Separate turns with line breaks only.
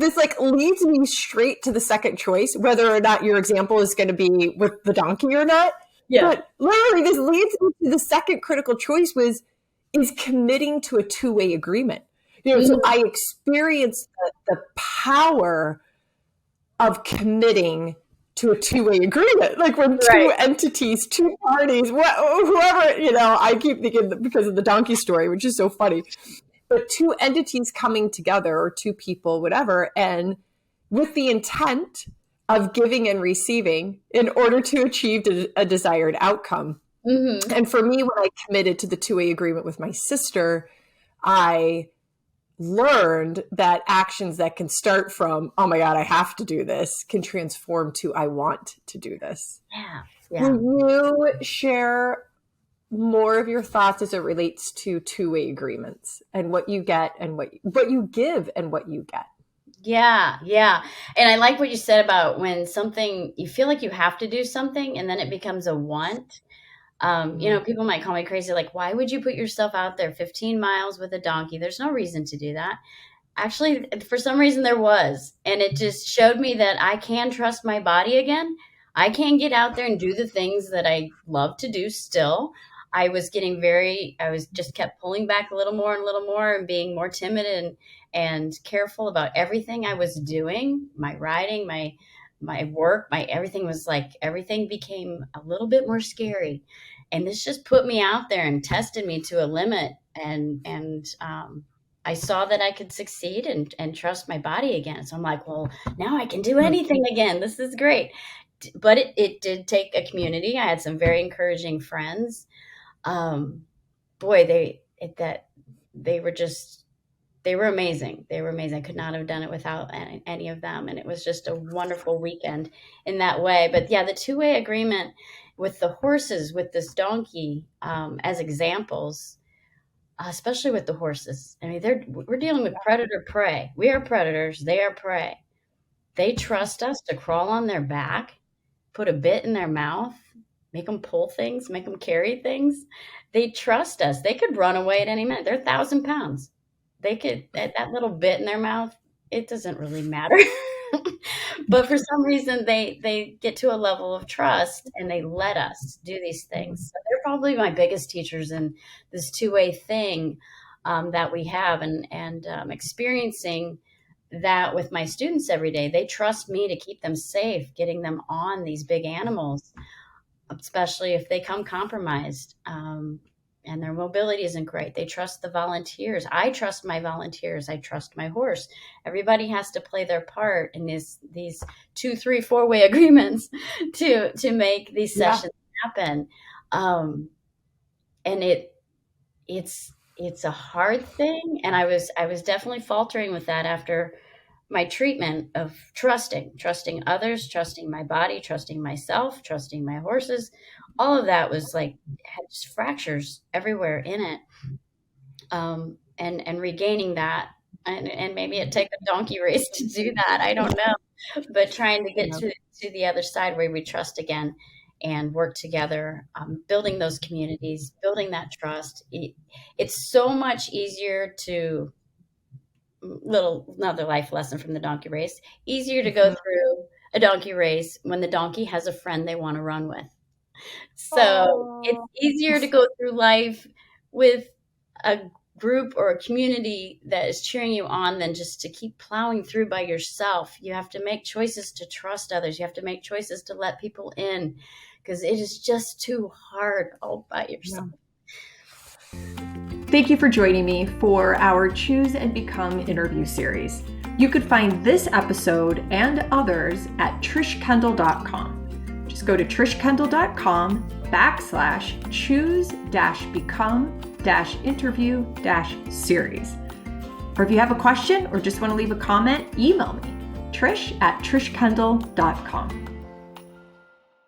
this like leads me straight to the second choice, whether or not your example is going to be with the donkey or not.
Yeah.
But literally this leads me to the second critical choice is committing to a two-way agreement. So I experienced the power of committing to a two-way agreement. Like when two entities, two parties, whoever, I keep thinking because of the donkey story, which is so funny, but two entities coming together or two people, whatever, and with the intent of giving and receiving in order to achieve a desired outcome. Mm-hmm. And for me, when I committed to the two-way agreement with my sister, I learned that actions that can start from, oh my God, I have to do this, can transform to, I want to do this.
Yeah.
Will you share more of your thoughts as it relates to two-way agreements and what you get and what you give and what you get?
Yeah. And I like what you said about when something, you feel like you have to do something and then it becomes a want. People might call me crazy. Like, why would you put yourself out there 15 miles with a donkey? There's no reason to do that. Actually, for some reason there was, and it just showed me that I can trust my body again. I can get out there and do the things that I love to do still. I was just kept pulling back a little more and being more timid and careful about everything I was doing, my riding, my work, everything became a little bit more scary. And this just put me out there and tested me to a limit. And I saw that I could succeed and trust my body again. So I'm like, well, now I can do anything again. This is great. But it did take a community. I had some very encouraging friends. They were amazing. I could not have done it without any of them. And it was just a wonderful weekend in that way. But yeah, the two-way agreement with the horses, with this donkey, as examples, especially with the horses. I mean, we're dealing with predator prey. We are predators. They are prey. They trust us to crawl on their back, put a bit in their mouth, make them pull things, make them carry things. They trust us. They could run away at any minute. They're 1,000 pounds. They could, that little bit in their mouth, it doesn't really matter. But for some reason, they get to a level of trust and they let us do these things. So they're probably my biggest teachers in this two-way thing that we have, and experiencing that with my students every day. They trust me to keep them safe, getting them on these big animals, especially if they come compromised and their mobility isn't great. They trust the volunteers. I trust my volunteers. I trust my horse. Everybody has to play their part in these 2, 3, 4-way agreements to make these sessions happen. And it's a hard thing. And I was definitely faltering with that after my treatment of trusting others, trusting my body, trusting myself, trusting my horses. All of that was had just fractures everywhere in it. And regaining that, and maybe it take a donkey race to do that. I don't know, but trying to get to the other side where we trust again and work together, building those communities, building that trust. It's so much easier to, another life lesson from the donkey race, easier to go through a donkey race when the donkey has a friend they want to run with. So it's easier to go through life with a group or a community that is cheering you on than just to keep plowing through by yourself. You have to make choices to trust others. You have to make choices to let people in, because it is just too hard all by yourself.
Thank you for joining me for our Choose and Become interview series. You could find this episode and others at trishkendall.com. Just go to trishkendall.com/choose-become-interview-series. Or if you have a question or just want to leave a comment, email me, trish@trishkendall.com.